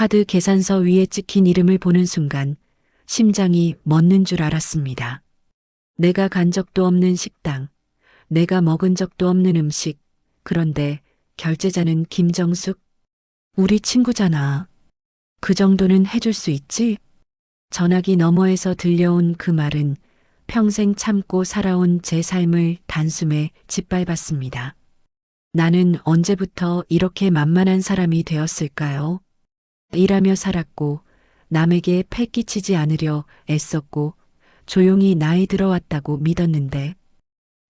카드 계산서 위에 찍힌 이름을 보는 순간 심장이 멎는 줄 알았습니다. 내가 간 적도 없는 식당, 내가 먹은 적도 없는 음식, 그런데 결제자는 김정숙? 우리 친구잖아. 그 정도는 해줄 수 있지? 전화기 너머에서 들려온 그 말은 평생 참고 살아온 제 삶을 단숨에 짓밟았습니다. 나는 언제부터 이렇게 만만한 사람이 되었을까요? 일하며 살았고, 남에게 패 끼치지 않으려 애썼고, 조용히 나이 들어왔다고 믿었는데,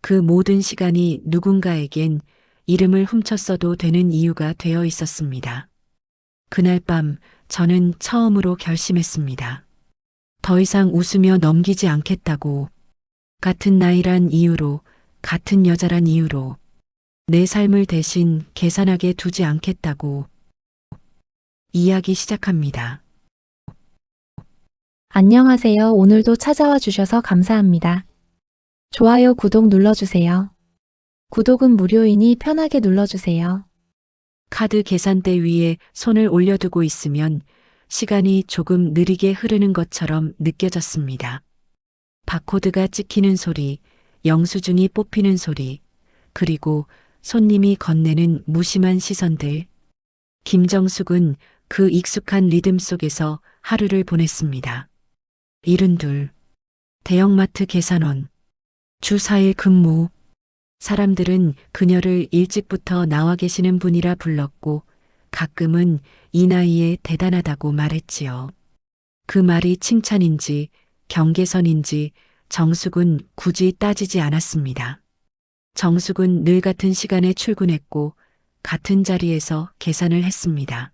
그 모든 시간이 누군가에겐 이름을 훔쳤어도 되는 이유가 되어 있었습니다. 그날 밤 저는 처음으로 결심했습니다. 더 이상 웃으며 넘기지 않겠다고. 같은 나이란 이유로, 같은 여자란 이유로 내 삶을 대신 계산하게 두지 않겠다고. 이야기 시작합니다. 안녕하세요. 오늘도 찾아와 주셔서 감사합니다. 좋아요, 구독 눌러주세요. 구독은 무료이니 편하게 눌러주세요. 카드 계산대 위에 손을 올려두고 있으면 시간이 조금 느리게 흐르는 것처럼 느껴졌습니다. 바코드가 찍히는 소리, 영수증이 뽑히는 소리, 그리고 손님이 건네는 무심한 시선들. 김정숙은 그 익숙한 리듬 속에서 하루를 보냈습니다. 72. 대형마트 계산원. 주 4일 근무. 사람들은 그녀를 일찍부터 나와 계시는 분이라 불렀고 가끔은 이 나이에 대단하다고 말했지요. 그 말이 칭찬인지 경계선인지 정숙은 굳이 따지지 않았습니다. 정숙은 늘 같은 시간에 출근했고 같은 자리에서 계산을 했습니다.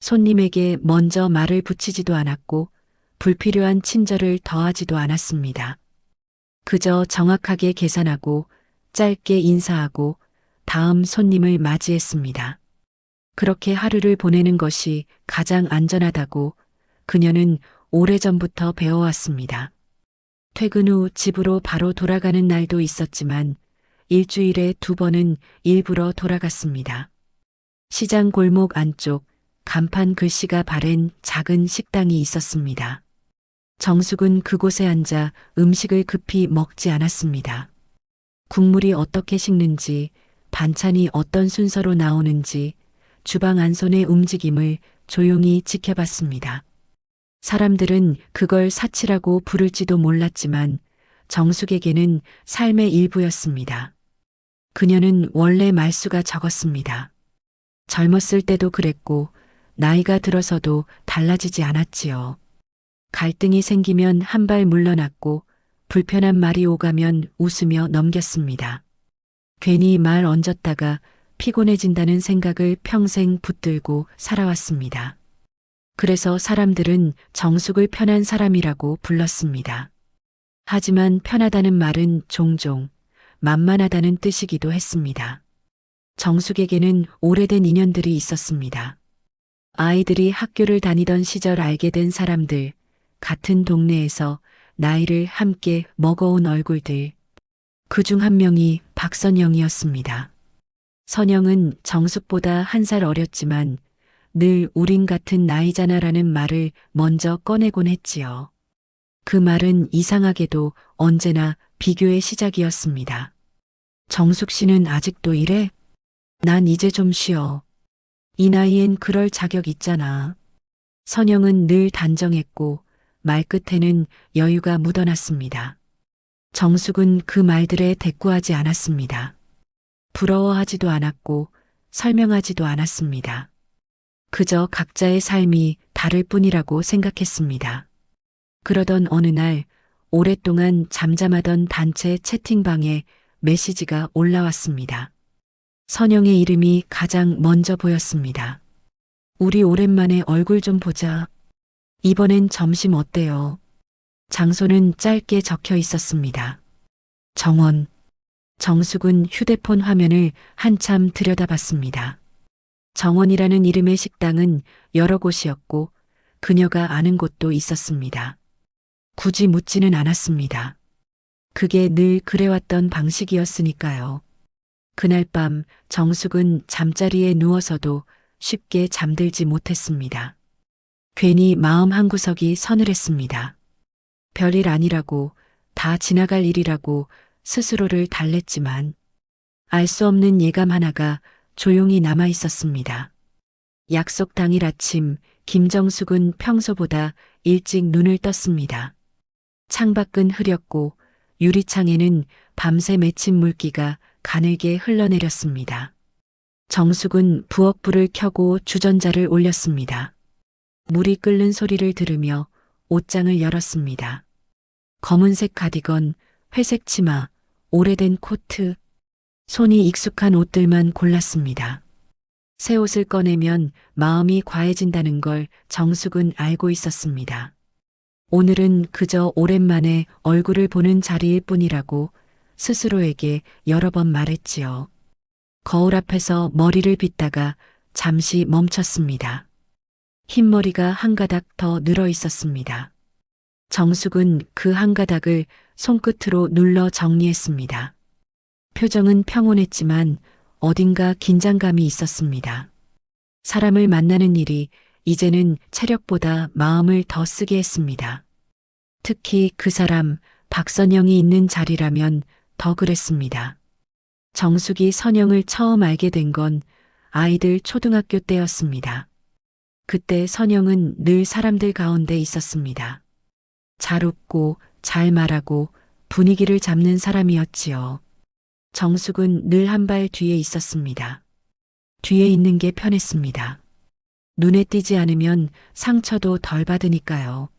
손님에게 먼저 말을 붙이지도 않았고 불필요한 친절을 더하지도 않았습니다. 그저 정확하게 계산하고 짧게 인사하고 다음 손님을 맞이했습니다. 그렇게 하루를 보내는 것이 가장 안전하다고 그녀는 오래전부터 배워왔습니다. 퇴근 후 집으로 바로 돌아가는 날도 있었지만 일주일에 2번은 일부러 돌아갔습니다. 시장 골목 안쪽 간판 글씨가 바랜 작은 식당이 있었습니다. 정숙은 그곳에 앉아 음식을 급히 먹지 않았습니다. 국물이 어떻게 식는지, 반찬이 어떤 순서로 나오는지, 주방 안손의 움직임을 조용히 지켜봤습니다. 사람들은 그걸 사치라고 부를지도 몰랐지만 정숙에게는 삶의 일부였습니다. 그녀는 원래 말수가 적었습니다. 젊었을 때도 그랬고 나이가 들어서도 달라지지 않았지요. 갈등이 생기면 한 발 물러났고 불편한 말이 오가면 웃으며 넘겼습니다. 괜히 말 얹었다가 피곤해진다는 생각을 평생 붙들고 살아왔습니다. 그래서 사람들은 정숙을 편한 사람이라고 불렀습니다. 하지만 편하다는 말은 종종 만만하다는 뜻이기도 했습니다. 정숙에게는 오래된 인연들이 있었습니다. 아이들이 학교를 다니던 시절 알게 된 사람들, 같은 동네에서 나이를 함께 먹어온 얼굴들. 그중 한 명이 박선영이었습니다. 선영은 정숙보다 1살 어렸지만 늘 우린 같은 나이잖아라는 말을 먼저 꺼내곤 했지요. 그 말은 이상하게도 언제나 비교의 시작이었습니다. 정숙 씨는 아직도 이래? 난 이제 좀 쉬어. 이 나이엔 그럴 자격 있잖아. 선영은 늘 단정했고 말끝에는 여유가 묻어났습니다. 정숙은 그 말들에 대꾸하지 않았습니다. 부러워하지도 않았고 설명하지도 않았습니다. 그저 각자의 삶이 다를 뿐이라고 생각했습니다. 그러던 어느 날 오랫동안 잠잠하던 단체 채팅방에 메시지가 올라왔습니다. 선영의 이름이 가장 먼저 보였습니다. 우리 오랜만에 얼굴 좀 보자. 이번엔 점심 어때요? 장소는 짧게 적혀 있었습니다. 정원. 정숙은 휴대폰 화면을 한참 들여다봤습니다. 정원이라는 이름의 식당은 여러 곳이었고 그녀가 아는 곳도 있었습니다. 굳이 묻지는 않았습니다. 그게 늘 그래왔던 방식이었으니까요. 그날 밤 정숙은 잠자리에 누워서도 쉽게 잠들지 못했습니다. 괜히 마음 한구석이 서늘했습니다. 별일 아니라고, 다 지나갈 일이라고 스스로를 달랬지만 알 수 없는 예감 하나가 조용히 남아 있었습니다. 약속 당일 아침 김정숙은 평소보다 일찍 눈을 떴습니다. 창밖은 흐렸고 유리창에는 밤새 맺힌 물기가 가늘게 흘러내렸습니다. 정숙은 부엌불을 켜고 주전자를 올렸습니다. 물이 끓는 소리를 들으며 옷장을 열었습니다. 검은색 가디건, 회색 치마, 오래된 코트, 손이 익숙한 옷들만 골랐습니다. 새 옷을 꺼내면 마음이 과해진다는 걸 정숙은 알고 있었습니다. 오늘은 그저 오랜만에 얼굴을 보는 자리일 뿐이라고 스스로에게 여러 번 말했지요. 거울 앞에서 머리를 빗다가 잠시 멈췄습니다. 흰머리가 한 가닥 더 늘어 있었습니다. 정숙은 그 한 가닥을 손끝으로 눌러 정리했습니다. 표정은 평온했지만 어딘가 긴장감이 있었습니다. 사람을 만나는 일이 이제는 체력보다 마음을 더 쓰게 했습니다. 특히 그 사람 박선영이 있는 자리라면 더 그랬습니다. 정숙이 선영을 처음 알게 된 건 아이들 초등학교 때였습니다. 그때 선영은 늘 사람들 가운데 있었습니다. 잘 웃고 잘 말하고 분위기를 잡는 사람이었지요. 정숙은 늘 한 발 뒤에 있었습니다. 뒤에 있는 게 편했습니다. 눈에 띄지 않으면 상처도 덜 받으니까요.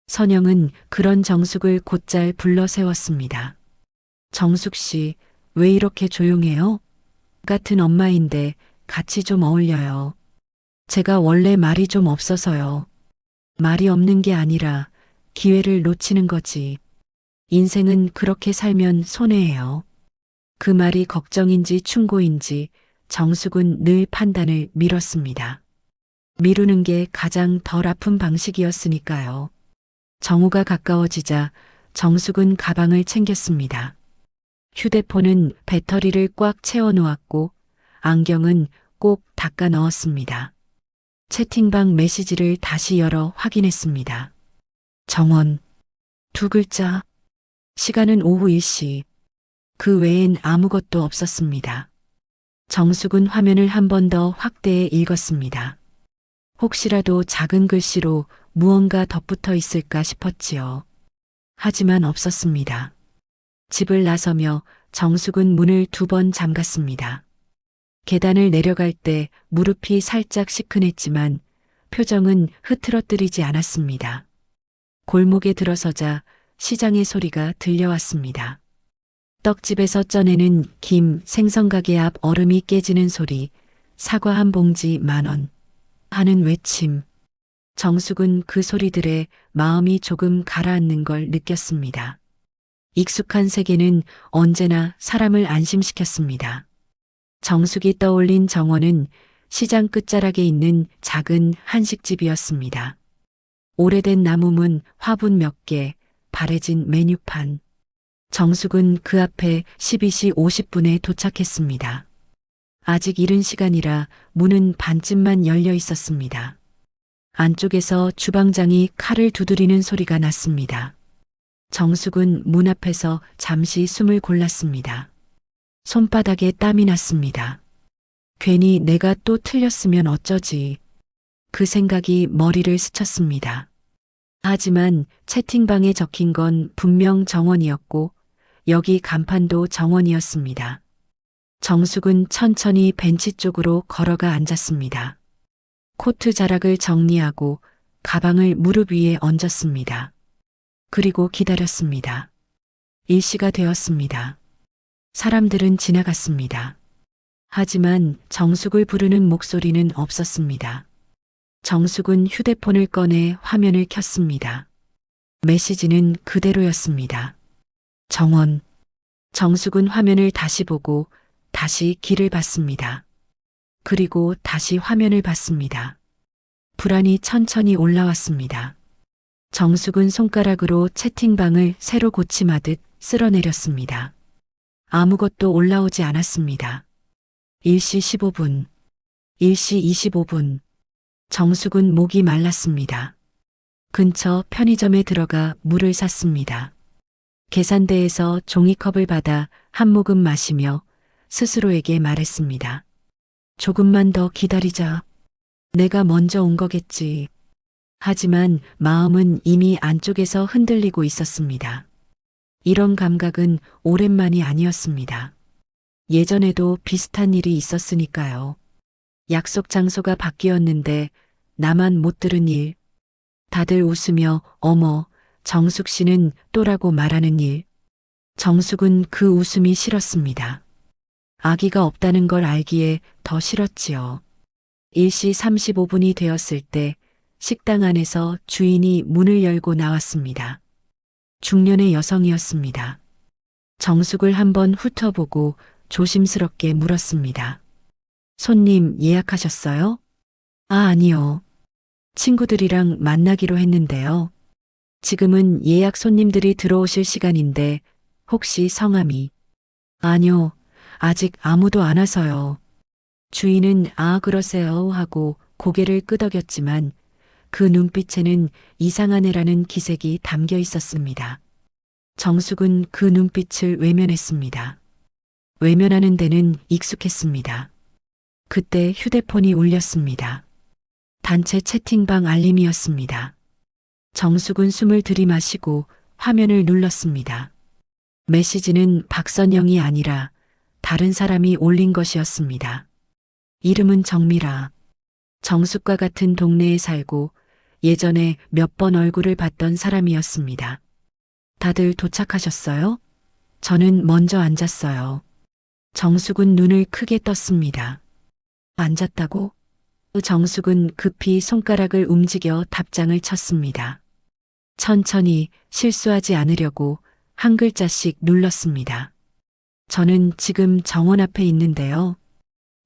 선영은 그런 정숙을 곧잘 불러 세웠습니다. 정숙 씨, 왜 이렇게 조용해요? 같은 엄마인데 같이 좀 어울려요. 제가 원래 말이 좀 없어서요. 말이 없는 게 아니라 기회를 놓치는 거지. 인생은 그렇게 살면 손해예요. 그 말이 걱정인지 충고인지 정숙은 늘 판단을 미뤘습니다. 미루는 게 가장 덜 아픈 방식이었으니까요. 정오가 가까워지자 정숙은 가방을 챙겼습니다. 휴대폰은 배터리를 꽉 채워 놓았고 안경은 꼭 닦아 넣었습니다. 채팅방 메시지를 다시 열어 확인했습니다. 정원. 2글자. 시간은 오후 1시. 그 외엔 아무것도 없었습니다. 정숙은 화면을 한 번 더 확대해 읽었습니다. 혹시라도 작은 글씨로 무언가 덧붙어 있을까 싶었지요. 하지만 없었습니다. 집을 나서며 정숙은 문을 2번 잠갔습니다. 계단을 내려갈 때 무릎이 살짝 시큰했지만 표정은 흐트러뜨리지 않았습니다. 골목에 들어서자 시장의 소리가 들려왔습니다. 떡집에서 쪄내는 김, 생선가게 앞 얼음이 깨지는 소리, 사과 한 봉지 10,000원 하는 외침. 정숙은 그 소리들에 마음이 조금 가라앉는 걸 느꼈습니다. 익숙한 세계는 언제나 사람을 안심시켰습니다. 정숙이 떠올린 정원은 시장 끝자락에 있는 작은 한식집이었습니다. 오래된 나무문, 화분 몇 개, 바래진 메뉴판. 정숙은 그 앞에 12시 50분에 도착했습니다. 아직 이른 시간이라 문은 반쯤만 열려 있었습니다. 안쪽에서 주방장이 칼을 두드리는 소리가 났습니다. 정숙은 문 앞에서 잠시 숨을 골랐습니다. 손바닥에 땀이 났습니다. 괜히 내가 또 틀렸으면 어쩌지. 그 생각이 머리를 스쳤습니다. 하지만 채팅방에 적힌 건 분명 정원이었고 여기 간판도 정원이었습니다. 정숙은 천천히 벤치 쪽으로 걸어가 앉았습니다. 코트 자락을 정리하고 가방을 무릎 위에 얹었습니다. 그리고 기다렸습니다. 일시가 되었습니다. 사람들은 지나갔습니다. 하지만 정숙을 부르는 목소리는 없었습니다. 정숙은 휴대폰을 꺼내 화면을 켰습니다. 메시지는 그대로였습니다. 정원. 정숙은 화면을 다시 보고 다시 길을 봤습니다. 그리고 다시 화면을 봤습니다. 불안이 천천히 올라왔습니다. 정숙은 손가락으로 채팅방을 새로 고침하듯 쓸어내렸습니다. 아무것도 올라오지 않았습니다. 1시 15분, 1시 25분. 정숙은 목이 말랐습니다. 근처 편의점에 들어가 물을 샀습니다. 계산대에서 종이컵을 받아 한 모금 마시며 스스로에게 말했습니다. 조금만 더 기다리자. 내가 먼저 온 거겠지. 하지만 마음은 이미 안쪽에서 흔들리고 있었습니다. 이런 감각은 오랜만이 아니었습니다. 예전에도 비슷한 일이 있었으니까요. 약속 장소가 바뀌었는데 나만 못 들은 일. 다들 웃으며 어머, 정숙 씨는 또라고 말하는 일. 정숙은 그 웃음이 싫었습니다. 아기가 없다는 걸 알기에 더 싫었지요. 1시 35분이 되었을 때 식당 안에서 주인이 문을 열고 나왔습니다. 중년의 여성이었습니다. 정숙을 한번 훑어보고 조심스럽게 물었습니다. 손님 예약하셨어요? 아, 아니요. 친구들이랑 만나기로 했는데요. 지금은 예약 손님들이 들어오실 시간인데 혹시 성함이? 아니요. 아직 아무도 안 와서요. 주인은 아, 그러세요 하고 고개를 끄덕였지만 그 눈빛에는 이상한 애라는 기색이 담겨 있었습니다. 정숙은 그 눈빛을 외면했습니다. 외면하는 데는 익숙했습니다. 그때 휴대폰이 울렸습니다. 단체 채팅방 알림이었습니다. 정숙은 숨을 들이마시고 화면을 눌렀습니다. 메시지는 박선영이 아니라 다른 사람이 올린 것이었습니다. 이름은 정미라. 정숙과 같은 동네에 살고 예전에 몇 번 얼굴을 봤던 사람이었습니다. 다들 도착하셨어요? 저는 먼저 앉았어요. 정숙은 눈을 크게 떴습니다. 앉았다고? 정숙은 급히 손가락을 움직여 답장을 쳤습니다. 천천히 실수하지 않으려고 한 글자씩 눌렀습니다. 저는 지금 정원 앞에 있는데요.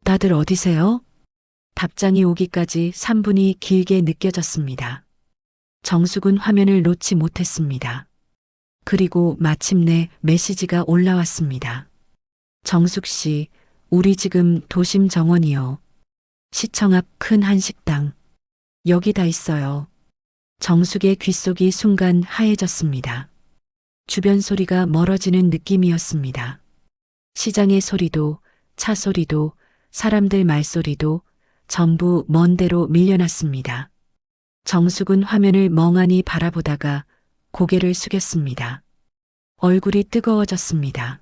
다들 어디세요? 답장이 오기까지 3분이 길게 느껴졌습니다. 정숙은 화면을 놓지 못했습니다. 그리고 마침내 메시지가 올라왔습니다. 정숙 씨, 우리 지금 도심 정원이요. 시청 앞 큰 한식당. 여기 다 있어요. 정숙의 귓속이 순간 하얘졌습니다. 주변 소리가 멀어지는 느낌이었습니다. 시장의 소리도, 차 소리도, 사람들 말소리도 전부 먼 데로 밀려났습니다. 정숙은 화면을 멍하니 바라보다가 고개를 숙였습니다. 얼굴이 뜨거워졌습니다.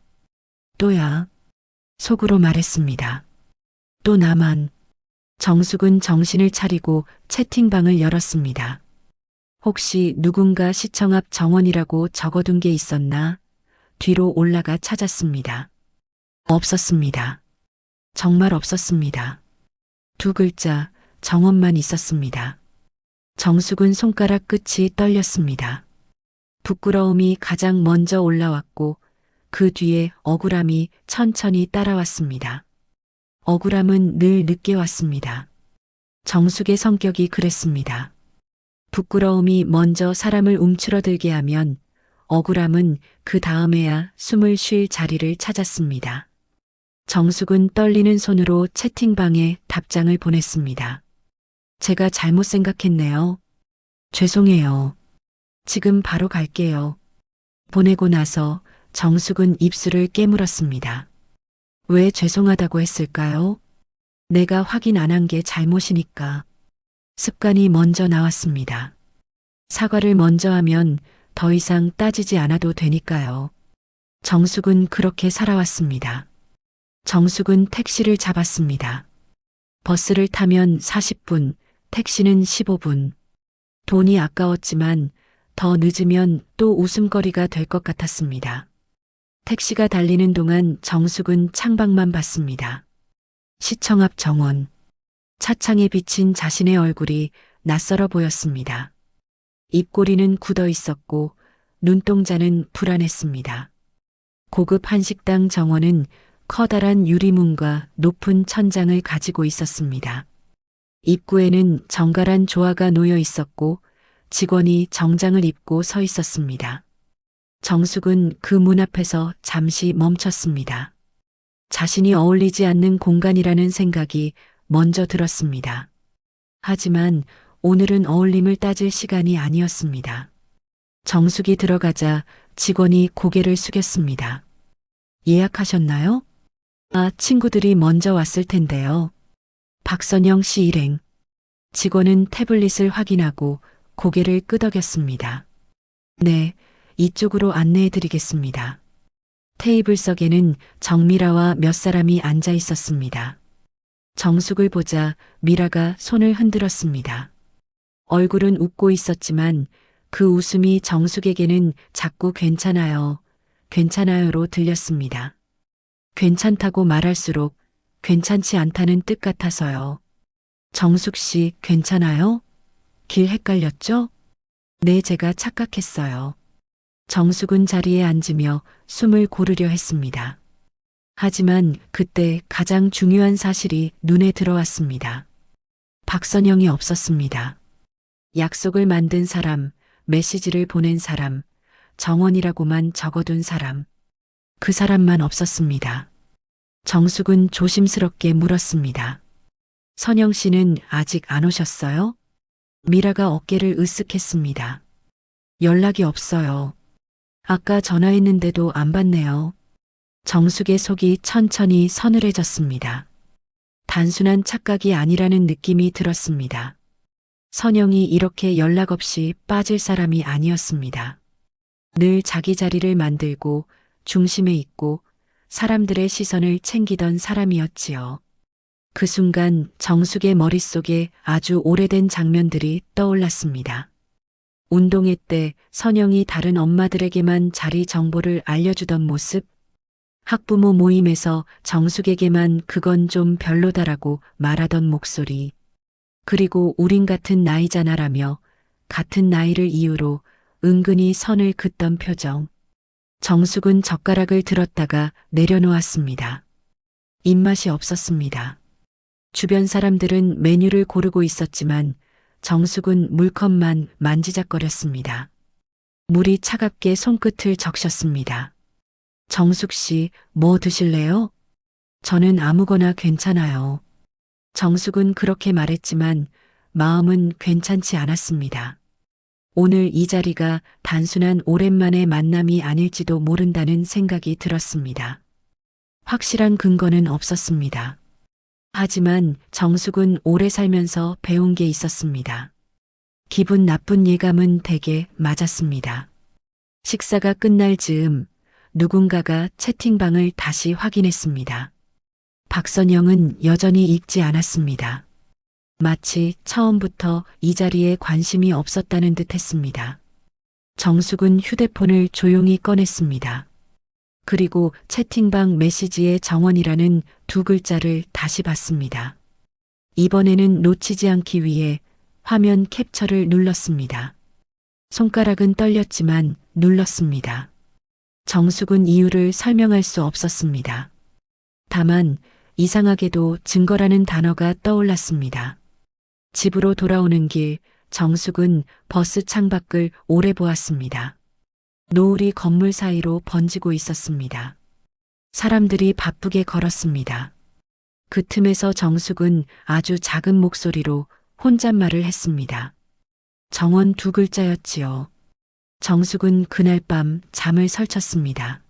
또야. 속으로 말했습니다. 또 나만. 정숙은 정신을 차리고 채팅방을 열었습니다. 혹시 누군가 시청 앞 정원이라고 적어둔 게 있었나? 뒤로 올라가 찾았습니다. 없었습니다. 정말 없었습니다. 두 글자, 정원만 있었습니다. 정숙은 손가락 끝이 떨렸습니다. 부끄러움이 가장 먼저 올라왔고 그 뒤에 억울함이 천천히 따라왔습니다. 억울함은 늘 늦게 왔습니다. 정숙의 성격이 그랬습니다. 부끄러움이 먼저 사람을 움츠러들게 하면 억울함은 그 다음에야 숨을 쉴 자리를 찾았습니다. 정숙은 떨리는 손으로 채팅방에 답장을 보냈습니다. 제가 잘못 생각했네요. 죄송해요. 지금 바로 갈게요. 보내고 나서 정숙은 입술을 깨물었습니다. 왜 죄송하다고 했을까요? 내가 확인 안 한 게 잘못이니까. 습관이 먼저 나왔습니다. 사과를 먼저 하면 더 이상 따지지 않아도 되니까요. 정숙은 그렇게 살아왔습니다. 정숙은 택시를 잡았습니다. 버스를 타면 40분, 택시는 15분. 돈이 아까웠지만 더 늦으면 또 웃음거리가 될 것 같았습니다. 택시가 달리는 동안 정숙은 창밖만 봤습니다. 시청 앞 정원. 차창에 비친 자신의 얼굴이 낯설어 보였습니다. 입꼬리는 굳어 있었고 눈동자는 불안했습니다. 고급 한식당 정원은 커다란 유리문과 높은 천장을 가지고 있었습니다. 입구에는 정갈한 조화가 놓여 있었고 직원이 정장을 입고 서 있었습니다. 정숙은 그 문 앞에서 잠시 멈췄습니다. 자신이 어울리지 않는 공간이라는 생각이 먼저 들었습니다. 하지만 오늘은 어울림을 따질 시간이 아니었습니다. 정숙이 들어가자 직원이 고개를 숙였습니다. 예약하셨나요? 아, 친구들이 먼저 왔을 텐데요. 박선영 씨 일행. 직원은 태블릿을 확인하고 고개를 끄덕였습니다. 네, 이쪽으로 안내해 드리겠습니다. 테이블석에는 정미라와 몇 사람이 앉아 있었습니다. 정숙을 보자 미라가 손을 흔들었습니다. 얼굴은 웃고 있었지만 그 웃음이 정숙에게는 자꾸 괜찮아요, 괜찮아요로 들렸습니다. 괜찮다고 말할수록 괜찮지 않다는 뜻 같아서요. 정숙 씨 괜찮아요? 길 헷갈렸죠? 네, 제가 착각했어요. 정숙은 자리에 앉으며 숨을 고르려 했습니다. 하지만 그때 가장 중요한 사실이 눈에 들어왔습니다. 박선영이 없었습니다. 약속을 만든 사람, 메시지를 보낸 사람, 정원이라고만 적어둔 사람. 그 사람만 없었습니다. 정숙은 조심스럽게 물었습니다. 선영 씨는 아직 안 오셨어요? 미라가 어깨를 으쓱했습니다. 연락이 없어요. 아까 전화했는데도 안 받네요. 정숙의 속이 천천히 서늘해졌습니다. 단순한 착각이 아니라는 느낌이 들었습니다. 선영이 이렇게 연락 없이 빠질 사람이 아니었습니다. 늘 자기 자리를 만들고 중심에 있고 사람들의 시선을 챙기던 사람이었지요. 그 순간 정숙의 머릿속에 아주 오래된 장면들이 떠올랐습니다. 운동회 때 선영이 다른 엄마들에게만 자리 정보를 알려주던 모습, 학부모 모임에서 정숙에게만 그건 좀 별로다라고 말하던 목소리, 그리고 우린 같은 나이잖아라며 같은 나이를 이유로 은근히 선을 긋던 표정. 정숙은 젓가락을 들었다가 내려놓았습니다. 입맛이 없었습니다. 주변 사람들은 메뉴를 고르고 있었지만 정숙은 물컵만 만지작거렸습니다. 물이 차갑게 손끝을 적셨습니다. 정숙 씨, 뭐 드실래요? 저는 아무거나 괜찮아요. 정숙은 그렇게 말했지만 마음은 괜찮지 않았습니다. 오늘 이 자리가 단순한 오랜만의 만남이 아닐지도 모른다는 생각이 들었습니다. 확실한 근거는 없었습니다. 하지만 정숙은 오래 살면서 배운 게 있었습니다. 기분 나쁜 예감은 대개 맞았습니다. 식사가 끝날 즈음 누군가가 채팅방을 다시 확인했습니다. 박선영은 여전히 읽지 않았습니다. 마치 처음부터 이 자리에 관심이 없었다는 듯 했습니다. 정숙은 휴대폰을 조용히 꺼냈습니다. 그리고 채팅방 메시지에 정원이라는 두 글자를 다시 봤습니다. 이번에는 놓치지 않기 위해 화면 캡처를 눌렀습니다. 손가락은 떨렸지만 눌렀습니다. 정숙은 이유를 설명할 수 없었습니다. 다만 이상하게도 증거라는 단어가 떠올랐습니다. 집으로 돌아오는 길, 정숙은 버스 창밖을 오래 보았습니다. 노을이 건물 사이로 번지고 있었습니다. 사람들이 바쁘게 걸었습니다. 그 틈에서 정숙은 아주 작은 목소리로 혼잣말을 했습니다. 정원 두 글자였지요. 정숙은 그날 밤 잠을 설쳤습니다.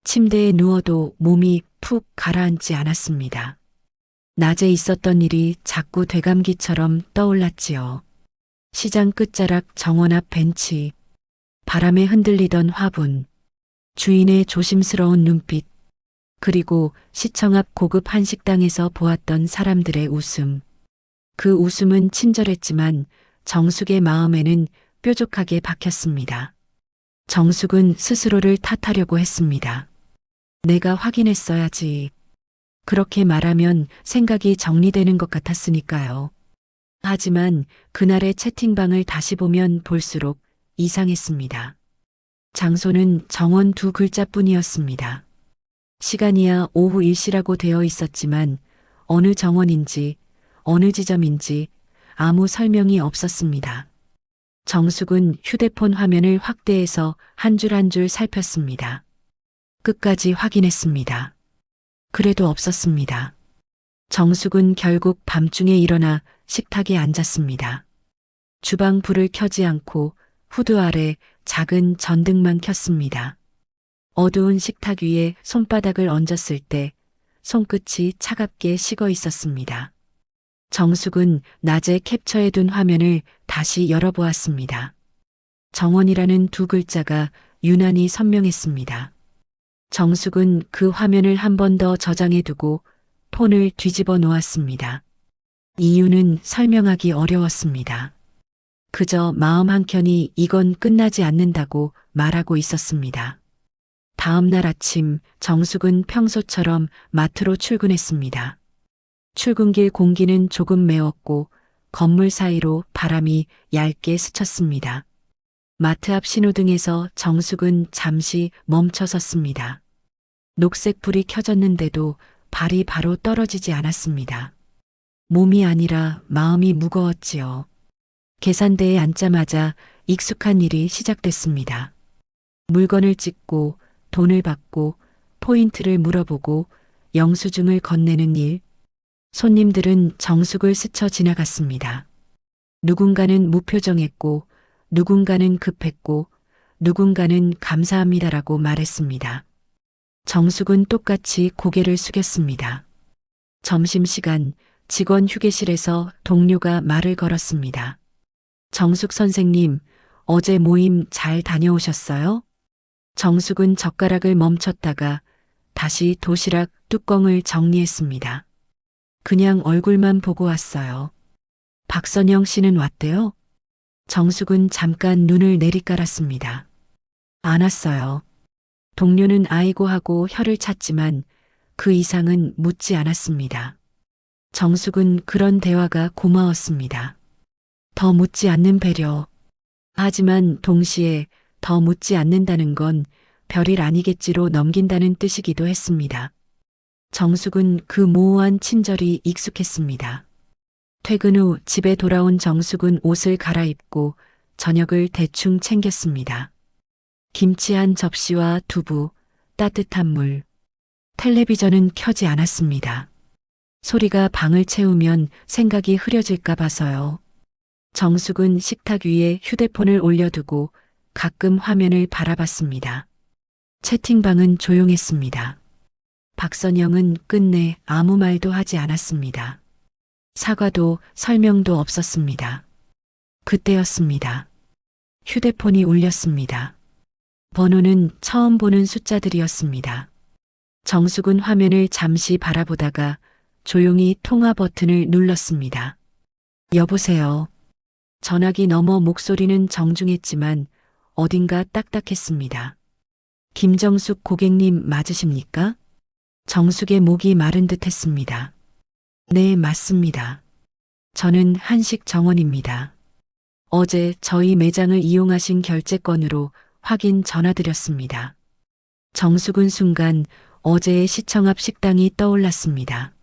침대에 누워도 몸이 푹 가라앉지 않았습니다. 낮에 있었던 일이 자꾸 되감기처럼 떠올랐지요. 시장 끝자락 정원 앞 벤치, 바람에 흔들리던 화분, 주인의 조심스러운 눈빛, 그리고 시청 앞 고급 한식당에서 보았던 사람들의 웃음. 그 웃음은 친절했지만 정숙의 마음에는 뾰족하게 박혔습니다. 정숙은 스스로를 탓하려고 했습니다. 내가 확인했어야지. 그렇게 말하면 생각이 정리되는 것 같았으니까요. 하지만 그날의 채팅방을 다시 보면 볼수록 이상했습니다. 장소는 정원 두 글자뿐이었습니다. 시간이야 오후 1시라고 되어 있었지만 어느 정원인지 어느 지점인지 아무 설명이 없었습니다. 정숙은 휴대폰 화면을 확대해서 한 줄 한 줄 살폈습니다. 끝까지 확인했습니다. 그래도 없었습니다. 정숙은 결국 밤중에 일어나 식탁에 앉았습니다. 주방 불을 켜지 않고 후드 아래 작은 전등만 켰습니다. 어두운 식탁 위에 손바닥을 얹었을 때 손끝이 차갑게 식어 있었습니다. 정숙은 낮에 캡처해둔 화면을 다시 열어보았습니다. 정원이라는 두 글자가 유난히 선명했습니다. 정숙은 그 화면을 한 번 더 저장해두고 폰을 뒤집어 놓았습니다. 이유는 설명하기 어려웠습니다. 그저 마음 한켠이 이건 끝나지 않는다고 말하고 있었습니다. 다음 날 아침 정숙은 평소처럼 마트로 출근했습니다. 출근길 공기는 조금 매웠고 건물 사이로 바람이 얇게 스쳤습니다. 마트 앞 신호등에서 정숙은 잠시 멈춰 섰습니다. 녹색 불이 켜졌는데도 발이 바로 떨어지지 않았습니다. 몸이 아니라 마음이 무거웠지요. 계산대에 앉자마자 익숙한 일이 시작됐습니다. 물건을 찍고 돈을 받고 포인트를 물어보고 영수증을 건네는 일. 손님들은 정숙을 스쳐 지나갔습니다. 누군가는 무표정했고 누군가는 급했고 누군가는 감사합니다라고 말했습니다. 정숙은 똑같이 고개를 숙였습니다. 점심시간 직원 휴게실에서 동료가 말을 걸었습니다. 정숙 선생님, 어제 모임 잘 다녀오셨어요? 정숙은 젓가락을 멈췄다가 다시 도시락 뚜껑을 정리했습니다. 그냥 얼굴만 보고 왔어요. 박선영 씨는 왔대요? 정숙은 잠깐 눈을 내리깔았습니다. 안 왔어요. 동료는 아이고 하고 혀를 찼지만 그 이상은 묻지 않았습니다. 정숙은 그런 대화가 고마웠습니다. 더 묻지 않는 배려. 하지만 동시에 더 묻지 않는다는 건 별일 아니겠지로 넘긴다는 뜻이기도 했습니다. 정숙은 그 모호한 친절이 익숙했습니다. 퇴근 후 집에 돌아온 정숙은 옷을 갈아입고 저녁을 대충 챙겼습니다. 김치 한 접시와 두부, 따뜻한 물. 텔레비전은 켜지 않았습니다. 소리가 방을 채우면 생각이 흐려질까 봐서요. 정숙은 식탁 위에 휴대폰을 올려두고 가끔 화면을 바라봤습니다. 채팅방은 조용했습니다. 박선영은 끝내 아무 말도 하지 않았습니다. 사과도 설명도 없었습니다. 그때였습니다. 휴대폰이 울렸습니다. 번호는 처음 보는 숫자들이었습니다. 정숙은 화면을 잠시 바라보다가 조용히 통화 버튼을 눌렀습니다. 여보세요. 전화기 너머 목소리는 정중했지만 어딘가 딱딱했습니다. 김정숙 고객님 맞으십니까? 정숙의 목이 마른 듯 했습니다. 네, 맞습니다. 저는 한식 정원입니다. 어제 저희 매장을 이용하신 결제건으로 확인 전화드렸습니다. 정숙은 순간 어제의 시청 앞 식당이 떠올랐습니다.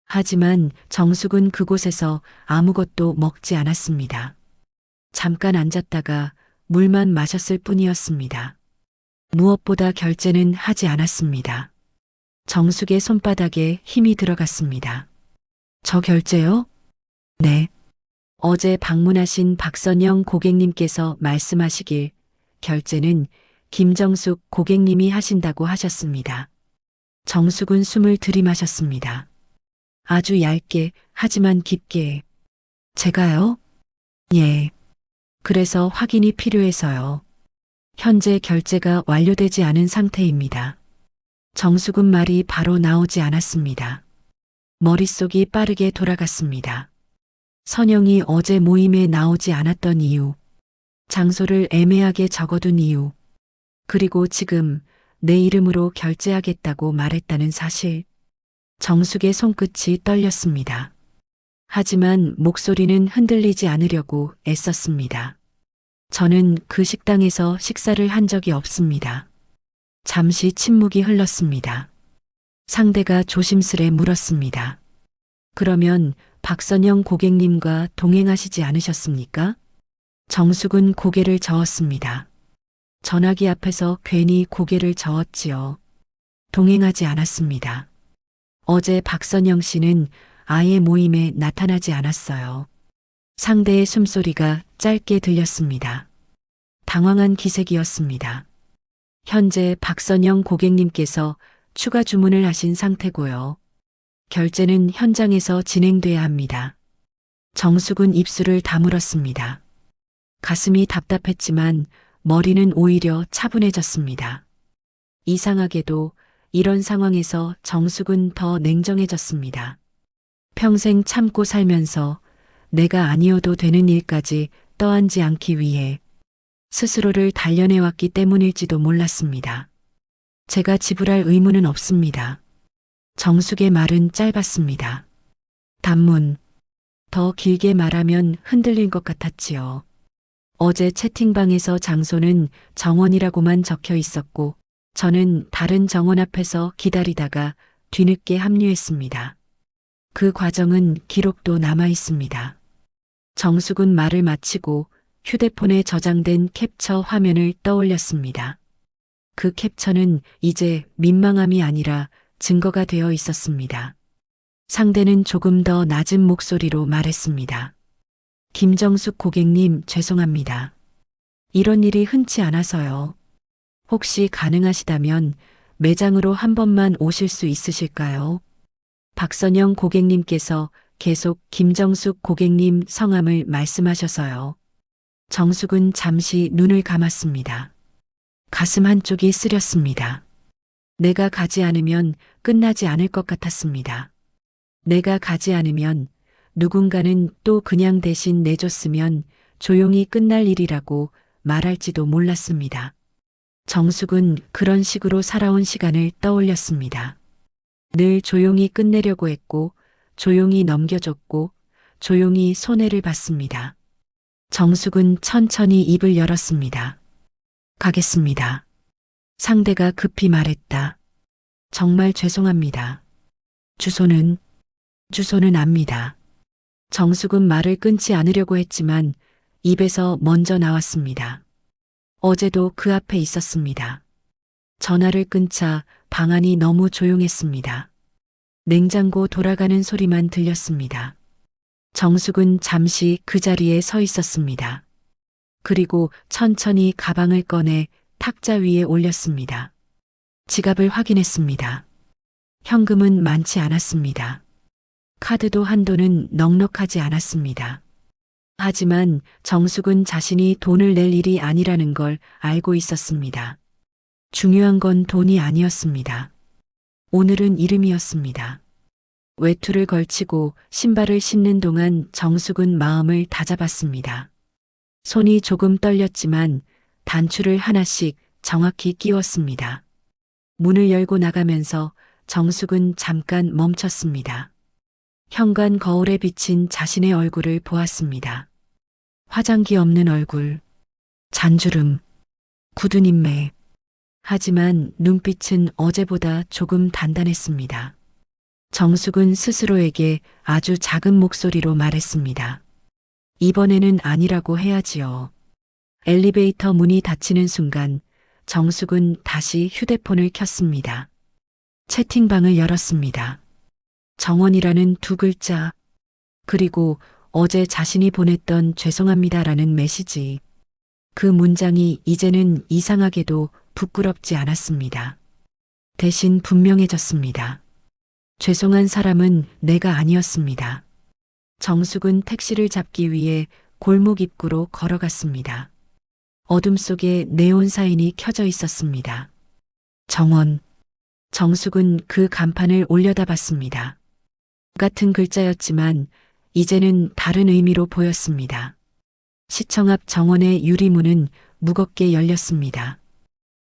하지만 정숙은 그곳에서 아무것도 먹지 않았습니다. 잠깐 앉았다가 물만 마셨을 뿐이었습니다. 무엇보다 결제는 하지 않았습니다. 정숙의 손바닥에 힘이 들어갔습니다. 저 결제요? 네. 어제 방문하신 박선영 고객님께서 말씀하시길 결제는 김정숙 고객님이 하신다고 하셨습니다. 정숙은 숨을 들이마셨습니다. 아주 얇게 하지만 깊게. 제가요? 예. 그래서 확인이 필요해서요. 현재 결제가 완료되지 않은 상태입니다. 정숙은 말이 바로 나오지 않았습니다. 머릿속이 빠르게 돌아갔습니다. 선영이 어제 모임에 나오지 않았던 이유, 장소를 애매하게 적어둔 이유, 그리고 지금 내 이름으로 결제하겠다고 말했다는 사실. 정숙의 손끝이 떨렸습니다. 하지만 목소리는 흔들리지 않으려고 애썼습니다. 저는 그 식당에서 식사를 한 적이 없습니다. 잠시 침묵이 흘렀습니다. 상대가 조심스레 물었습니다. 그러면 박선영 고객님과 동행하시지 않으셨습니까? 정숙은 고개를 저었습니다. 전화기 앞에서 괜히 고개를 저었지요. 동행하지 않았습니다. 어제 박선영 씨는 아예 모임에 나타나지 않았어요. 상대의 숨소리가 짧게 들렸습니다. 당황한 기색이었습니다. 현재 박선영 고객님께서 추가 주문을 하신 상태고요. 결제는 현장에서 진행돼야 합니다. 정숙은 입술을 다물었습니다. 가슴이 답답했지만 머리는 오히려 차분해졌습니다. 이상하게도 이런 상황에서 정숙은 더 냉정해졌습니다. 평생 참고 살면서 내가 아니어도 되는 일까지 떠안지 않기 위해 스스로를 단련해왔기 때문일지도 몰랐습니다. 제가 지불할 의무는 없습니다. 정숙의 말은 짧았습니다. 단문. 더 길게 말하면 흔들릴 것 같았지요. 어제 채팅방에서 장소는 정원이라고만 적혀 있었고 저는 다른 정원 앞에서 기다리다가 뒤늦게 합류했습니다. 그 과정은 기록도 남아 있습니다. 정숙은 말을 마치고 휴대폰에 저장된 캡처 화면을 떠올렸습니다. 그 캡처는 이제 민망함이 아니라 증거가 되어 있었습니다. 상대는 조금 더 낮은 목소리로 말했습니다. 김정숙 고객님, 죄송합니다. 이런 일이 흔치 않아서요. 혹시 가능하시다면 매장으로 한 번만 오실 수 있으실까요? 박선영 고객님께서 계속 김정숙 고객님 성함을 말씀하셔서요. 정숙은 잠시 눈을 감았습니다. 가슴 한쪽이 쓰렸습니다. 내가 가지 않으면 끝나지 않을 것 같았습니다. 내가 가지 않으면 누군가는 또 그냥 대신 내줬으면 조용히 끝날 일이라고 말할지도 몰랐습니다. 정숙은 그런 식으로 살아온 시간을 떠올렸습니다. 늘 조용히 끝내려고 했고, 조용히 넘겨줬고, 조용히 손해를 봤습니다. 정숙은 천천히 입을 열었습니다. 가겠습니다. 상대가 급히 말했다. 정말 죄송합니다. 주소는 압니다. 정숙은 말을 끊지 않으려고 했지만 입에서 먼저 나왔습니다. 어제도 그 앞에 있었습니다. 전화를 끊자 방 안이 너무 조용했습니다. 냉장고 돌아가는 소리만 들렸습니다. 정숙은 잠시 그 자리에 서 있었습니다. 그리고 천천히 가방을 꺼내 탁자 위에 올렸습니다. 지갑을 확인했습니다. 현금은 많지 않았습니다. 카드도 한도는 넉넉하지 않았습니다. 하지만 정숙은 자신이 돈을 낼 일이 아니라는 걸 알고 있었습니다. 중요한 건 돈이 아니었습니다. 오늘은 이름이었습니다. 외투를 걸치고 신발을 신는 동안 정숙은 마음을 다잡았습니다. 손이 조금 떨렸지만 단추를 하나씩 정확히 끼웠습니다. 문을 열고 나가면서 정숙은 잠깐 멈췄습니다. 현관 거울에 비친 자신의 얼굴을 보았습니다. 화장기 없는 얼굴, 잔주름, 굳은 인매. 하지만 눈빛은 어제보다 조금 단단했습니다. 정숙은 스스로에게 아주 작은 목소리로 말했습니다. 이번에는 아니라고 해야지요. 엘리베이터 문이 닫히는 순간 정숙은 다시 휴대폰을 켰습니다. 채팅방을 열었습니다. 정원이라는 두 글자, 그리고 어제 자신이 보냈던 죄송합니다라는 메시지. 그 문장이 이제는 이상하게도 부끄럽지 않았습니다. 대신 분명해졌습니다. 죄송한 사람은 내가 아니었습니다. 정숙은 택시를 잡기 위해 골목 입구로 걸어갔습니다. 어둠 속에 네온 사인이 켜져 있었습니다. 정원. 정숙은 그 간판을 올려다봤습니다. 같은 글자였지만 이제는 다른 의미로 보였습니다. 시청 앞 정원의 유리문은 무겁게 열렸습니다.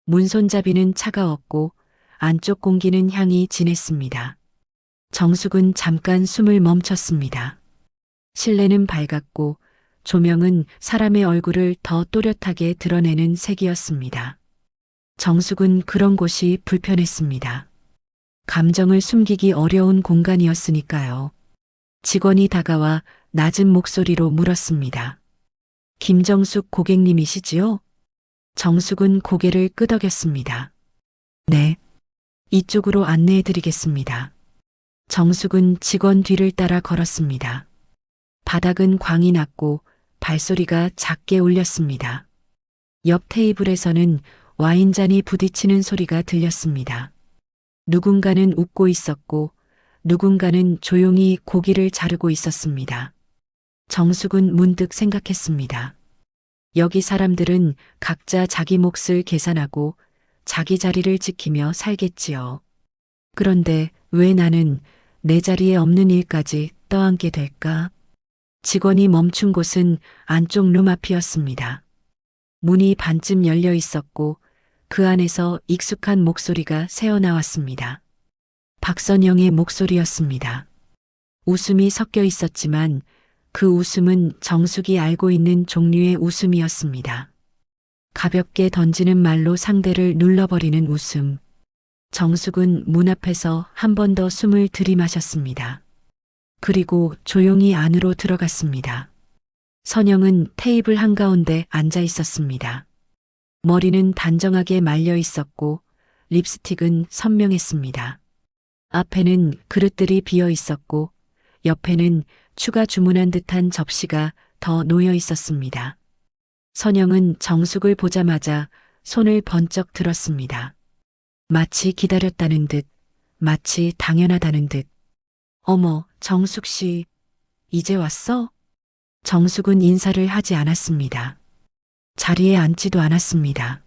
문 손잡이는 차가웠고 안쪽 공기는 향이 진했습니다. 정숙은 잠깐 숨을 멈췄습니다. 실내는 밝았고 조명은 사람의 얼굴을 더 또렷하게 드러내는 색이었습니다. 정숙은 그런 곳이 불편했습니다. 감정을 숨기기 어려운 공간이었으니까요. 직원이 다가와 낮은 목소리로 물었습니다. 김정숙 고객님이시지요? 정숙은 고개를 끄덕였습니다. 네. 이쪽으로 안내해 드리겠습니다. 정숙은 직원 뒤를 따라 걸었습니다. 바닥은 광이 났고 발소리가 작게 울렸습니다. 옆 테이블에서는 와인잔이 부딪히는 소리가 들렸습니다. 누군가는 웃고 있었고 누군가는 조용히 고기를 자르고 있었습니다. 정숙은 문득 생각했습니다. 여기 사람들은 각자 자기 몫을 계산하고 자기 자리를 지키며 살겠지요. 그런데 왜 나는 내 자리에 없는 일까지 떠안게 될까? 직원이 멈춘 곳은 안쪽 룸 앞이었습니다. 문이 반쯤 열려 있었고 그 안에서 익숙한 목소리가 새어나왔습니다. 박선영의 목소리였습니다. 웃음이 섞여 있었지만 그 웃음은 정숙이 알고 있는 종류의 웃음이었습니다. 가볍게 던지는 말로 상대를 눌러버리는 웃음. 정숙은 문 앞에서 한 번 더 숨을 들이마셨습니다. 그리고 조용히 안으로 들어갔습니다. 선영은 테이블 한가운데 앉아 있었습니다. 머리는 단정하게 말려 있었고 립스틱은 선명했습니다. 앞에는 그릇들이 비어 있었고 옆에는 추가 주문한 듯한 접시가 더 놓여 있었습니다. 선영은 정숙을 보자마자 손을 번쩍 들었습니다. 마치 기다렸다는 듯, 마치 당연하다는 듯. 어머, 정숙 씨, 이제 왔어? 정숙은 인사를 하지 않았습니다. 자리에 앉지도 않았습니다.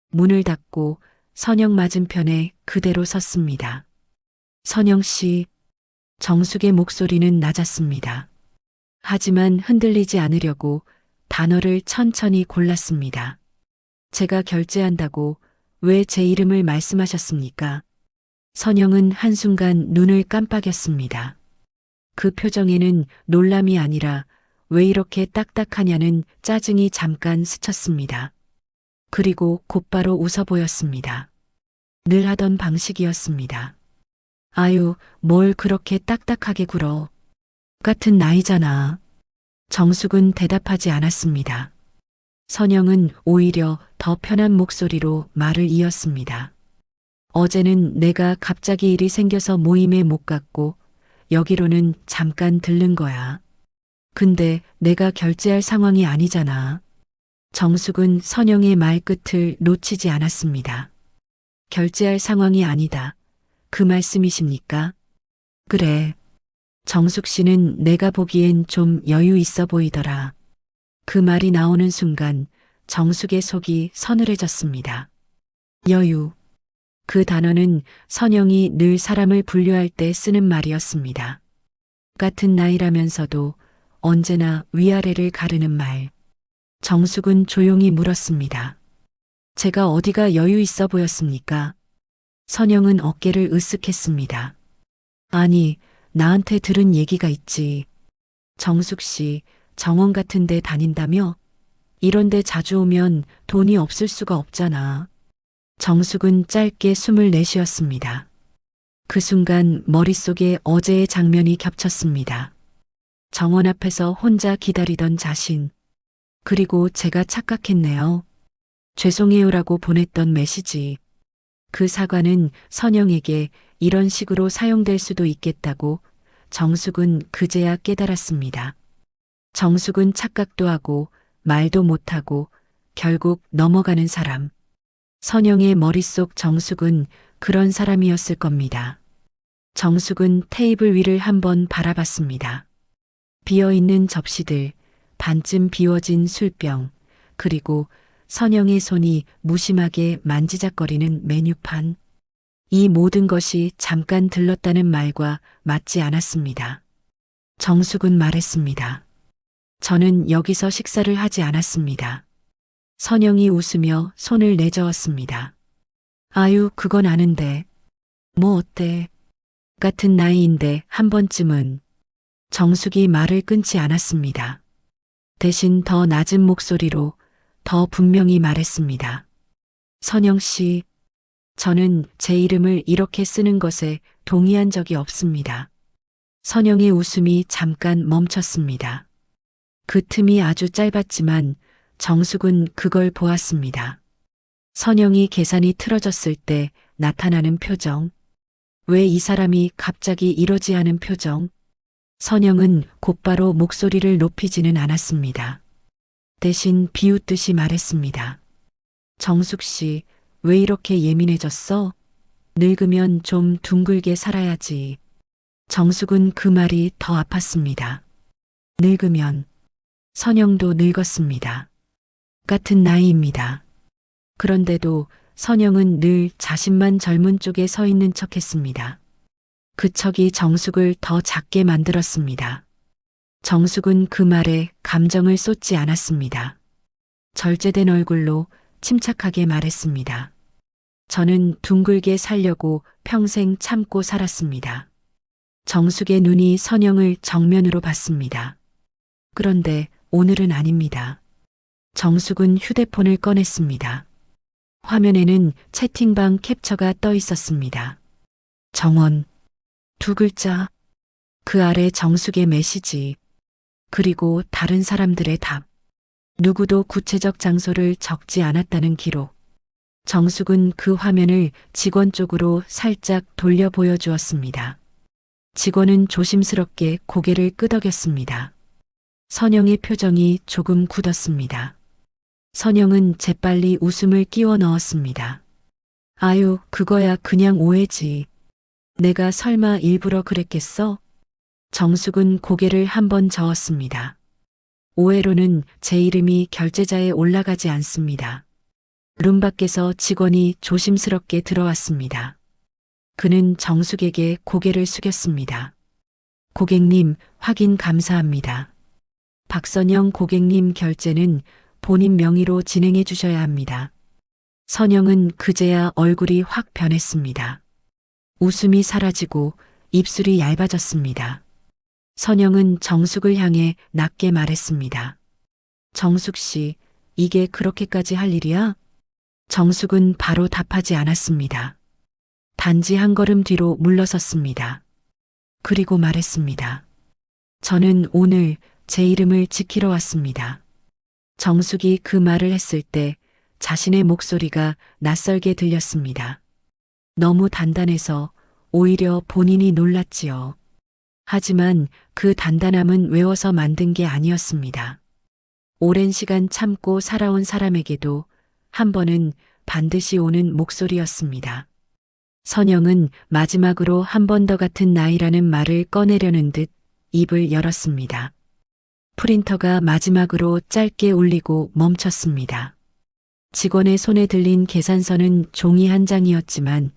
문을 닫고 선영 맞은편에 그대로 섰습니다. 선영 씨, 정숙의 목소리는 낮았습니다. 하지만 흔들리지 않으려고 단어를 천천히 골랐습니다. 제가 결제한다고 왜 제 이름을 말씀하셨습니까? 선영은 한순간 눈을 깜빡였습니다. 그 표정에는 놀람이 아니라 왜 이렇게 딱딱하냐는 짜증이 잠깐 스쳤습니다. 그리고 곧바로 웃어 보였습니다. 늘 하던 방식이었습니다. 아유, 뭘 그렇게 딱딱하게 굴어. 같은 나이잖아. 정숙은 대답하지 않았습니다. 선영은 오히려 더 편한 목소리로 말을 이었습니다. 어제는 내가 갑자기 일이 생겨서 모임에 못 갔고 여기로는 잠깐 들른 거야. 근데 내가 결제할 상황이 아니잖아. 정숙은 선영의 말끝을 놓치지 않았습니다. 결제할 상황이 아니다. 그 말씀이십니까? 그래. 정숙 씨는 내가 보기엔 좀 여유 있어 보이더라. 그 말이 나오는 순간 정숙의 속이 서늘해졌습니다. 여유. 그 단어는 선영이 늘 사람을 분류할 때 쓰는 말이었습니다. 같은 나이라면서도 언제나 위아래를 가르는 말. 정숙은 조용히 물었습니다. 제가 어디가 여유 있어 보였습니까? 선영은 어깨를 으쓱했습니다. 아니, 나한테 들은 얘기가 있지. 정숙 씨, 정원 같은 데 다닌다며? 이런 데 자주 오면 돈이 없을 수가 없잖아. 정숙은 짧게 숨을 내쉬었습니다. 그 순간 머릿속에 어제의 장면이 겹쳤습니다. 정원 앞에서 혼자 기다리던 자신. 그리고 제가 착각했네요. 죄송해요라고 보냈던 메시지. 그 사과는 선영에게 이런 식으로 사용될 수도 있겠다고 정숙은 그제야 깨달았습니다. 정숙은 착각도 하고 말도 못하고 결국 넘어가는 사람. 선영의 머릿속 정숙은 그런 사람이었을 겁니다. 정숙은 테이블 위를 한번 바라봤습니다. 비어있는 접시들, 반쯤 비워진 술병, 그리고 선영의 손이 무심하게 만지작거리는 메뉴판. 이 모든 것이 잠깐 들렀다는 말과 맞지 않았습니다. 정숙은 말했습니다. 저는 여기서 식사를 하지 않았습니다. 선영이 웃으며 손을 내저었습니다. 아유, 그건 아는데. 뭐 어때? 같은 나이인데 한 번쯤은. 정숙이 말을 끊지 않았습니다. 대신 더 낮은 목소리로 더 분명히 말했습니다. 선영 씨, 저는 제 이름을 이렇게 쓰는 것에 동의한 적이 없습니다. 선영의 웃음이 잠깐 멈췄습니다. 그 틈이 아주 짧았지만 정숙은 그걸 보았습니다. 선영이 계산이 틀어졌을 때 나타나는 표정. 왜 이 사람이 갑자기 이러지 않은 표정? 선영은 곧바로 목소리를 높이지는 않았습니다. 대신 비웃듯이 말했습니다. 정숙 씨, 왜 이렇게 예민해졌어? 늙으면 좀 둥글게 살아야지. 정숙은 그 말이 더 아팠습니다. 늙으면 선영도 늙었습니다. 같은 나이입니다. 그런데도 선영은 늘 자신만 젊은 쪽에 서 있는 척했습니다. 그 척이 정숙을 더 작게 만들었습니다. 정숙은 그 말에 감정을 쏟지 않았습니다. 절제된 얼굴로 침착하게 말했습니다. 저는 둥글게 살려고 평생 참고 살았습니다. 정숙의 눈이 선영을 정면으로 봤습니다. 그런데 오늘은 아닙니다. 정숙은 휴대폰을 꺼냈습니다. 화면에는 채팅방 캡처가 떠 있었습니다. 정원. 두 글자. 그 아래 정숙의 메시지. 그리고 다른 사람들의 답. 누구도 구체적 장소를 적지 않았다는 기록. 정숙은 그 화면을 직원 쪽으로 살짝 돌려 보여주었습니다. 직원은 조심스럽게 고개를 끄덕였습니다. 선영의 표정이 조금 굳었습니다. 선영은 재빨리 웃음을 끼워 넣었습니다. 아유, 그거야 그냥 오해지. 내가 설마 일부러 그랬겠어? 정숙은 고개를 한번 저었습니다. 오해로는 제 이름이 결제자에 올라가지 않습니다. 룸 밖에서 직원이 조심스럽게 들어왔습니다. 그는 정숙에게 고개를 숙였습니다. 고객님, 확인 감사합니다. 박선영 고객님 결제는 본인 명의로 진행해 주셔야 합니다. 선영은 그제야 얼굴이 확 변했습니다. 웃음이 사라지고 입술이 얇아졌습니다. 선영은 정숙을 향해 낮게 말했습니다. 정숙 씨, 이게 그렇게까지 할 일이야? 정숙은 바로 답하지 않았습니다. 단지 한 걸음 뒤로 물러섰습니다. 그리고 말했습니다. 저는 오늘 제 이름을 지키러 왔습니다. 정숙이 그 말을 했을 때 자신의 목소리가 낯설게 들렸습니다. 너무 단단해서 오히려 본인이 놀랐지요. 하지만 그 단단함은 외워서 만든 게 아니었습니다. 오랜 시간 참고 살아온 사람에게도 한 번은 반드시 오는 목소리였습니다. 선영은 마지막으로 한 번 더 같은 나이라는 말을 꺼내려는 듯 입을 열었습니다. 프린터가 마지막으로 짧게 울리고 멈췄습니다. 직원의 손에 들린 계산서는 종이 한 장이었지만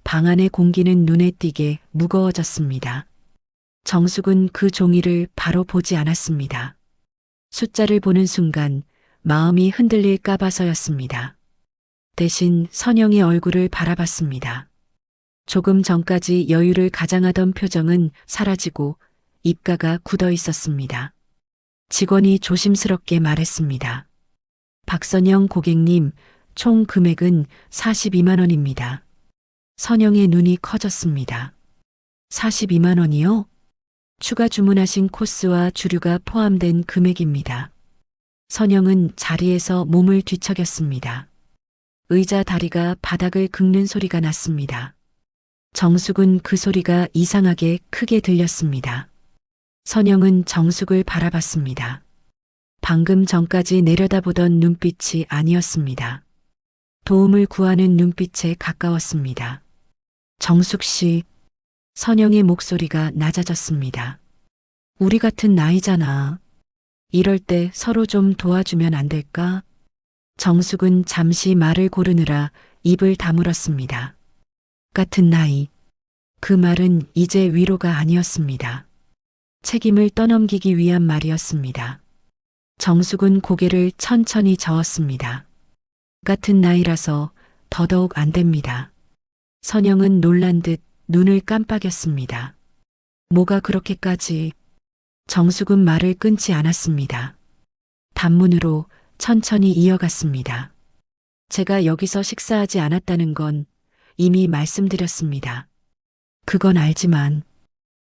방 안의 공기는 눈에 띄게 무거워졌습니다. 정숙은 그 종이를 바로 보지 않았습니다. 숫자를 보는 순간 마음이 흔들릴까 봐서였습니다. 대신 선영의 얼굴을 바라봤습니다. 조금 전까지 여유를 가장하던 표정은 사라지고 입가가 굳어 있었습니다. 직원이 조심스럽게 말했습니다. 박선영 고객님, 총 금액은 42만 원입니다. 선영의 눈이 커졌습니다. 42만 원이요? 추가 주문하신 코스와 주류가 포함된 금액입니다. 선영은 자리에서 몸을 뒤척였습니다. 의자 다리가 바닥을 긁는 소리가 났습니다. 정숙은 그 소리가 이상하게 크게 들렸습니다. 선영은 정숙을 바라봤습니다. 방금 전까지 내려다보던 눈빛이 아니었습니다. 도움을 구하는 눈빛에 가까웠습니다. 정숙 씨, 선영의 목소리가 낮아졌습니다. 우리 같은 나이잖아. 이럴 때 서로 좀 도와주면 안 될까? 정숙은 잠시 말을 고르느라 입을 다물었습니다. 같은 나이. 그 말은 이제 위로가 아니었습니다. 책임을 떠넘기기 위한 말이었습니다. 정숙은 고개를 천천히 저었습니다. 같은 나이라서 더더욱 안 됩니다. 선영은 놀란 듯 눈을 깜빡였습니다. 뭐가 그렇게까지? 정숙은 말을 끊지 않았습니다. 단문으로 천천히 이어갔습니다. 제가 여기서 식사하지 않았다는 건 이미 말씀드렸습니다. 그건 알지만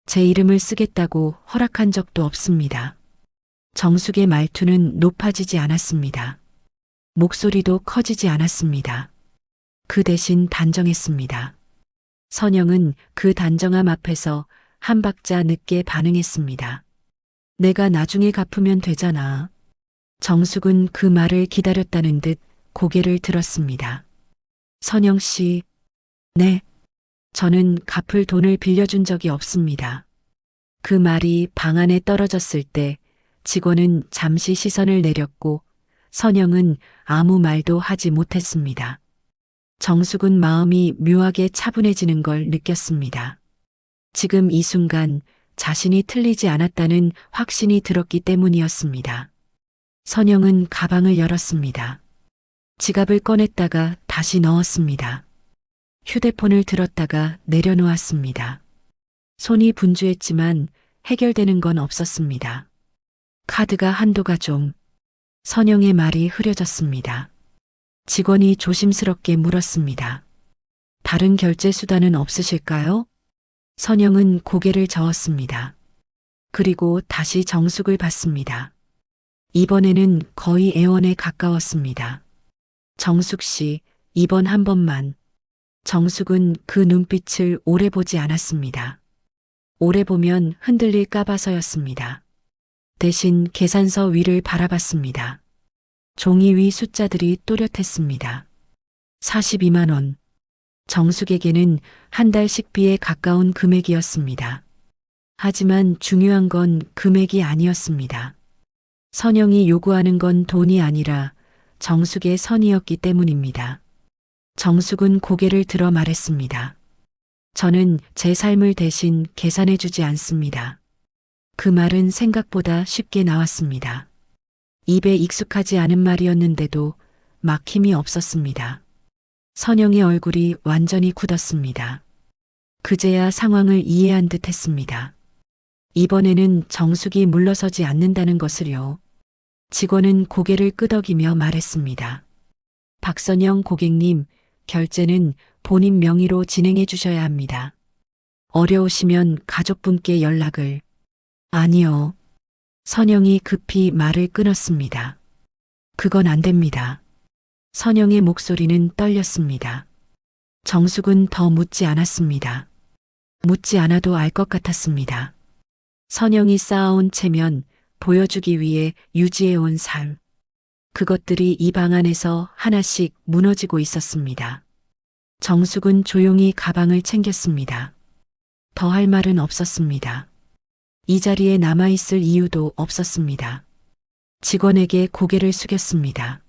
제 이름을 쓰겠다고 허락한 적도 없습니다. 정숙의 말투는 높아지지 않았습니다. 목소리도 커지지 않았습니다. 그 대신 단정했습니다. 선영은 그 단정함 앞에서 한 박자 늦게 반응했습니다. 내가 나중에 갚으면 되잖아. 정숙은 그 말을 기다렸다는 듯 고개를 들었습니다. 선영 씨, 네. 저는 갚을 돈을 빌려준 적이 없습니다. 그 말이 방 안에 떨어졌을 때 직원은 잠시 시선을 내렸고 선영은 아무 말도 하지 못했습니다. 정숙은 마음이 묘하게 차분해지는 걸 느꼈습니다. 지금 이 순간 자신이 틀리지 않았다는 확신이 들었기 때문이었습니다. 선영은 가방을 열었습니다. 지갑을 꺼냈다가 다시 넣었습니다. 휴대폰을 들었다가 내려놓았습니다. 손이 분주했지만 해결되는 건 없었습니다. 카드가 한도가 좀. 선영의 말이 흐려졌습니다. 직원이 조심스럽게 물었습니다. 다른 결제 수단은 없으실까요? 선영은 고개를 저었습니다. 그리고 다시 정숙을 봤습니다. 이번에는 거의 애원에 가까웠습니다. 정숙 씨, 이번 한 번만. 정숙은 그 눈빛을 오래 보지 않았습니다. 오래 보면 흔들릴까 봐서였습니다. 대신 계산서 위를 바라봤습니다. 종이 위 숫자들이 또렷했습니다. 42만 원. 정숙에게는 한 달 식비에 가까운 금액이었습니다. 하지만 중요한 건 금액이 아니었습니다. 선영이 요구하는 건 돈이 아니라 정숙의 선이었기 때문입니다. 정숙은 고개를 들어 말했습니다. 저는 제 삶을 대신 계산해 주지 않습니다. 그 말은 생각보다 쉽게 나왔습니다. 입에 익숙하지 않은 말이었는데도 막힘이 없었습니다. 선영의 얼굴이 완전히 굳었습니다. 그제야 상황을 이해한 듯 했습니다. 이번에는 정숙이 물러서지 않는다는 것을요. 직원은 고개를 끄덕이며 말했습니다. 박선영 고객님, 결제는 본인 명의로 진행해 주셔야 합니다. 어려우시면 가족분께 연락을. 아니요. 선영이 급히 말을 끊었습니다. 그건 안 됩니다. 선영의 목소리는 떨렸습니다. 정숙은 더 묻지 않았습니다. 묻지 않아도 알 것 같았습니다. 선영이 쌓아온 체면, 보여주기 위해 유지해온 삶. 그것들이 이 방 안에서 하나씩 무너지고 있었습니다. 정숙은 조용히 가방을 챙겼습니다. 더 할 말은 없었습니다. 이 자리에 남아있을 이유도 없었습니다. 직원에게 고개를 숙였습니다.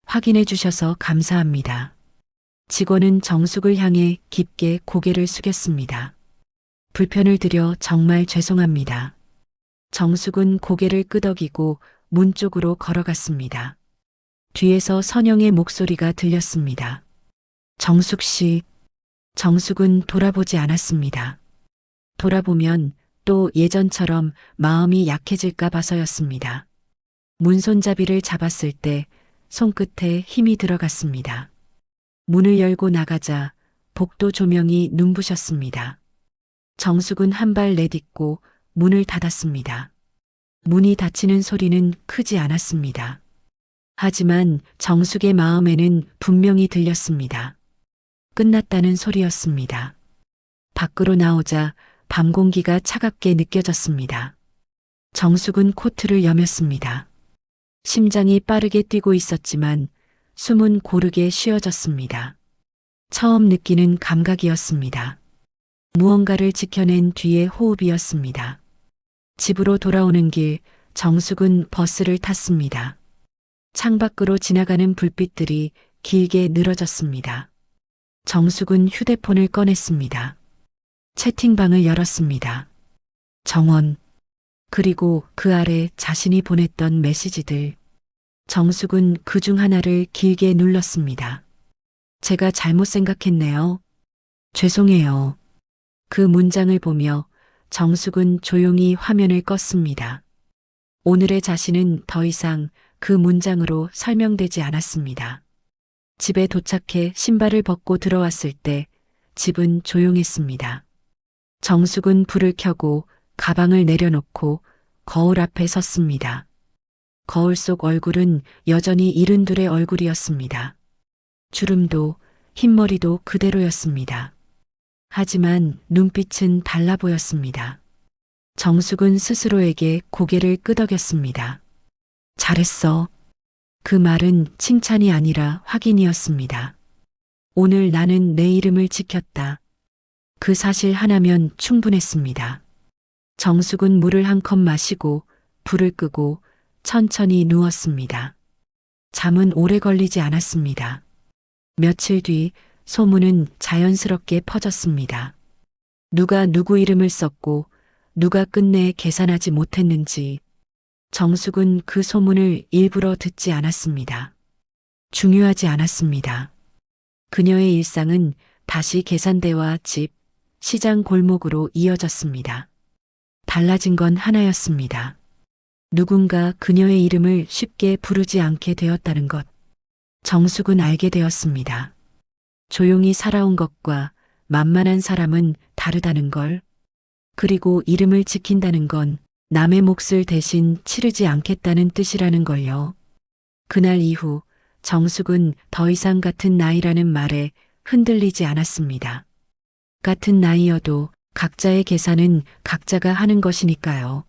확인해 주셔서 감사합니다. 직원은 정숙을 향해 깊게 고개를 숙였습니다. 불편을 드려 정말 죄송합니다. 정숙은 고개를 끄덕이고 문 쪽으로 걸어갔습니다. 뒤에서 선영의 목소리가 들렸습니다. 정숙 씨. 정숙은 돌아보지 않았습니다. 돌아보면 또 예전처럼 마음이 약해질까 봐서였습니다. 문손잡이를 잡았을 때 손끝에 힘이 들어갔습니다. 문을 열고 나가자 복도 조명이 눈부셨습니다. 정숙은 한 발 내딛고 문을 닫았습니다. 문이 닫히는 소리는 크지 않았습니다. 하지만 정숙의 마음에는 분명히 들렸습니다. 끝났다는 소리였습니다. 밖으로 나오자 밤 공기가 차갑게 느껴졌습니다. 정숙은 코트를 여몄습니다. 심장이 빠르게 뛰고 있었지만 숨은 고르게 쉬어졌습니다. 처음 느끼는 감각이었습니다. 무언가를 지켜낸 뒤의 호흡이었습니다. 집으로 돌아오는 길, 정숙은 버스를 탔습니다. 창밖으로 지나가는 불빛들이 길게 늘어졌습니다. 정숙은 휴대폰을 꺼냈습니다. 채팅방을 열었습니다. 정원. 그리고 그 아래 자신이 보냈던 메시지들. 정숙은 그 중 하나를 길게 눌렀습니다. 제가 잘못 생각했네요. 죄송해요. 그 문장을 보며 정숙은 조용히 화면을 껐습니다. 오늘의 자신은 더 이상 그 문장으로 설명되지 않았습니다. 집에 도착해 신발을 벗고 들어왔을 때 집은 조용했습니다. 정숙은 불을 켜고 가방을 내려놓고 거울 앞에 섰습니다. 거울 속 얼굴은 여전히 이른둘의 얼굴이었습니다. 주름도 흰머리도 그대로였습니다. 하지만 눈빛은 달라 보였습니다. 정숙은 스스로에게 고개를 끄덕였습니다. 잘했어. 그 말은 칭찬이 아니라 확인이었습니다. 오늘 나는 내 이름을 지켰다. 그 사실 하나면 충분했습니다. 정숙은 물을 한 컵 마시고 불을 끄고 천천히 누웠습니다. 잠은 오래 걸리지 않았습니다. 며칠 뒤 소문은 자연스럽게 퍼졌습니다. 누가 누구 이름을 썼고 누가 끝내 계산하지 못했는지 정숙은 그 소문을 일부러 듣지 않았습니다. 중요하지 않았습니다. 그녀의 일상은 다시 계산대와 집, 시장 골목으로 이어졌습니다. 달라진 건 하나였습니다. 누군가 그녀의 이름을 쉽게 부르지 않게 되었다는 것. 정숙은 알게 되었습니다. 조용히 살아온 것과 만만한 사람은 다르다는 걸. 그리고 이름을 지킨다는 건 남의 몫을 대신 치르지 않겠다는 뜻이라는 걸요. 그날 이후 정숙은 더 이상 같은 나이라는 말에 흔들리지 않았습니다. 같은 나이여도 각자의 계산은 각자가 하는 것이니까요.